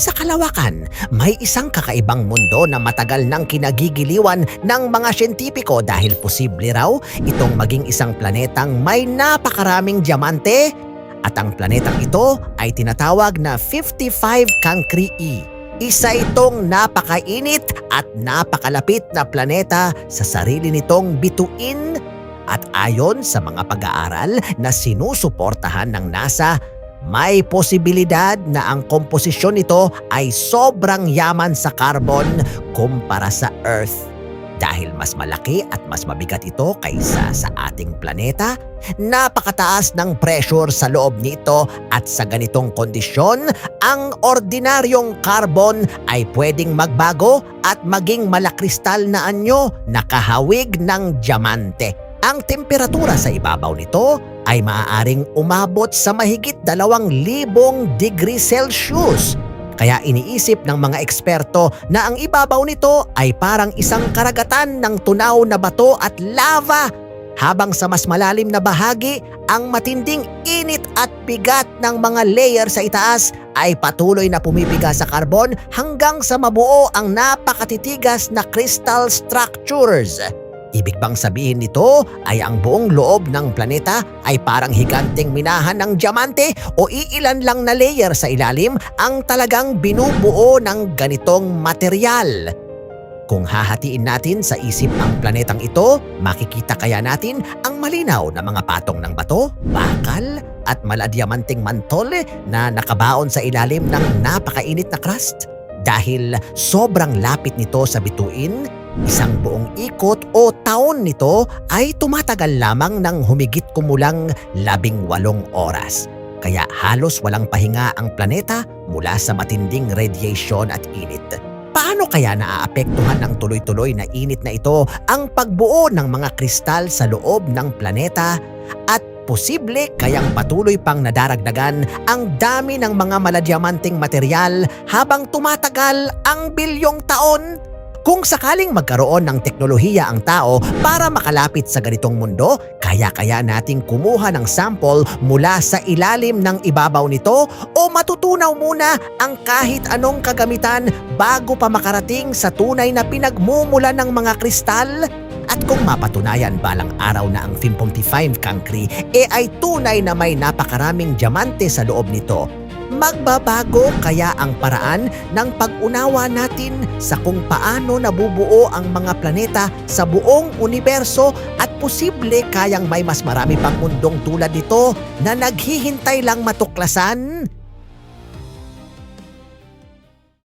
Sa kalawakan, may isang kakaibang mundo na matagal nang kinagigiliwan ng mga siyentipiko dahil posible raw itong maging isang planetang may napakaraming diamante at ang planetang ito ay tinatawag na 55 Cancri. Isa itong napakainit at napakalapit na planeta sa sarili nitong bituin at ayon sa mga pag-aaral na sinusuportahan ng NASA, may posibilidad na ang komposisyon nito ay sobrang yaman sa carbon kumpara sa Earth. Dahil mas malaki at mas mabigat ito kaysa sa ating planeta, napakataas ng pressure sa loob nito at sa ganitong kondisyon, ang ordinaryong carbon ay pwedeng magbago at maging malakristal na anyo na kahawig ng diamante. Ang temperatura sa ibabaw nito ay maaaring umabot sa mahigit 2,000 degrees Celsius. Kaya iniisip ng mga eksperto na ang ibabaw nito ay parang isang karagatan ng tunaw na bato at lava, habang sa mas malalim na bahagi, ang matinding init at bigat ng mga layer sa itaas ay patuloy na pumipiga sa carbon hanggang sa mabuo ang napakatitigas na crystal structures. Ibig bang sabihin nito ay ang buong loob ng planeta ay parang higanteng minahan ng diamante o iilan lang na layer sa ilalim ang talagang binubuo ng ganitong material? Kung hahatiin natin sa isip ang planetang ito, makikita kaya natin ang malinaw na mga patong ng bato, bakal at maladiamanteng mantol na nakabaon sa ilalim ng napakainit na crust? Dahil sobrang lapit nito sa bituin, isang buong ikot o taon nito ay tumatagal lamang ng humigit kumulang 18 oras. Kaya halos walang pahinga ang planeta mula sa matinding radiation at init. Paano kaya naaapektuhan ng tuloy-tuloy na init na ito ang pagbuo ng mga kristal sa loob ng planeta at posible kayang patuloy pang nadaragdagan ang dami ng mga maladiamanteng material habang tumatagal ang bilyong taon? Kung sakaling magkaroon ng teknolohiya ang tao para makalapit sa ganitong mundo, kaya-kaya nating kumuha ng sample mula sa ilalim ng ibabaw nito o matutunaw muna ang kahit anong kagamitan bago pa makarating sa tunay na pinagmumula ng mga kristal? At kung mapatunayan balang araw na ang 55 Cancri ay tunay na may napakaraming diamante sa loob nito, magbabago kaya ang paraan ng pag-unawa natin sa kung paano nabubuo ang mga planeta sa buong universo at posible kayang may mas marami pang mundong tulad nito na naghihintay lang matuklasan?